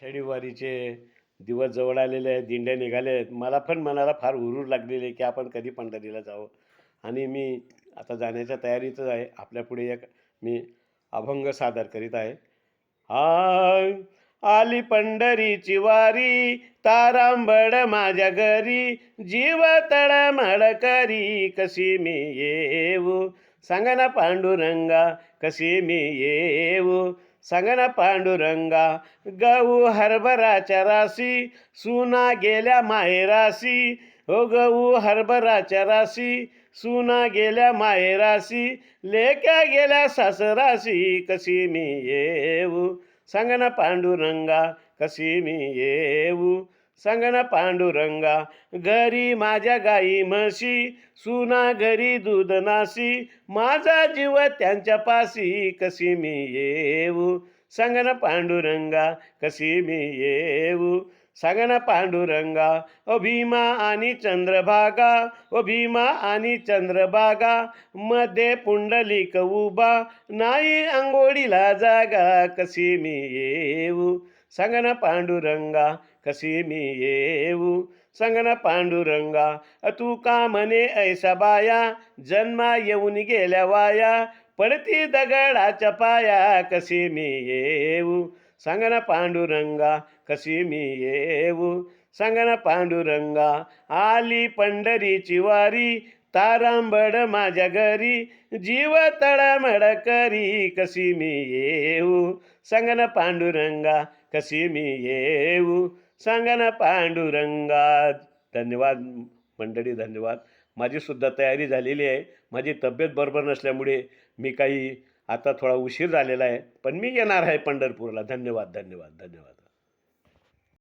आषाढी वारीचे दिवस जवळ आलेले आहेत, दिंड्या निघाल्या आहेत. मला पण मनाला फार हुरूर लागलेली आहे, की आपण कधी पंढरीला जावं. आणि मी आता जाण्याच्या तयारीतच आहे. आपल्यापुढे एक मी अभंग सादर करीत आहे. आली पंढरीची वारी, तारांबळ माझ्या घरी, जीव तळमळ करी, कशी मी येऊ सांगा ना पांडुरंगा, कशी मी येऊ सांगा ना पांडुरंगा. गहू हरभराच्या राशी, सुना गेल्या माहेराशी. हो गहू हरभराच्या राशी, सुना गेल्या माहेराशी, लेक्या गेल्या सासराशी, कशी मी येऊ सांगा ना पांडुरंगा, कशी मी येऊ सांगा ना पांडुरंगा. घरी माझ्या गाई म्हशी, सुना घरी दूध नाशी, माझा जीव त्यांच्या पाशी, कशी मी येऊ सांगा ना पांडुरंगा, कशी मी येऊ सांगा ना पांडुरंगा. ओ भीमा आणि चंद्रभागा, ओ भीमा आणि चंद्रभागा, मध्ये पुंडलिक उभा, नाही अंघोळीला जागा, कशी मी येऊ सांगा ना पांडुरंगा, कशी मी येऊ सांगा ना पांडुरंगा. तू का म्हणे ऐसा बाया, जन्मा येऊन गेल्या वाया, पडती दगडाच्या पाया, कशी मी येऊ सांगा ना पांडुरंगा, कशी मी येऊ सांगा ना पांडुरंगा. आली पंढरीची वारी, तारांबळ माझ्या घरी, जीव तळमळ करी, कशी मी येऊ सांगा ना पांडुरंगा, कशी मी येऊ सांगा ना पांडुरंगा. धन्यवाद मंडळी, धन्यवाद. माझी सुद्धा तयारी झालेली आहे. माझी तब्येत बरोबर नसल्यामुळे मी काही आता थोडा उशीर झालेला आहे, पण मी येणार आहे पंढरपूरला. धन्यवाद, धन्यवाद, धन्यवाद.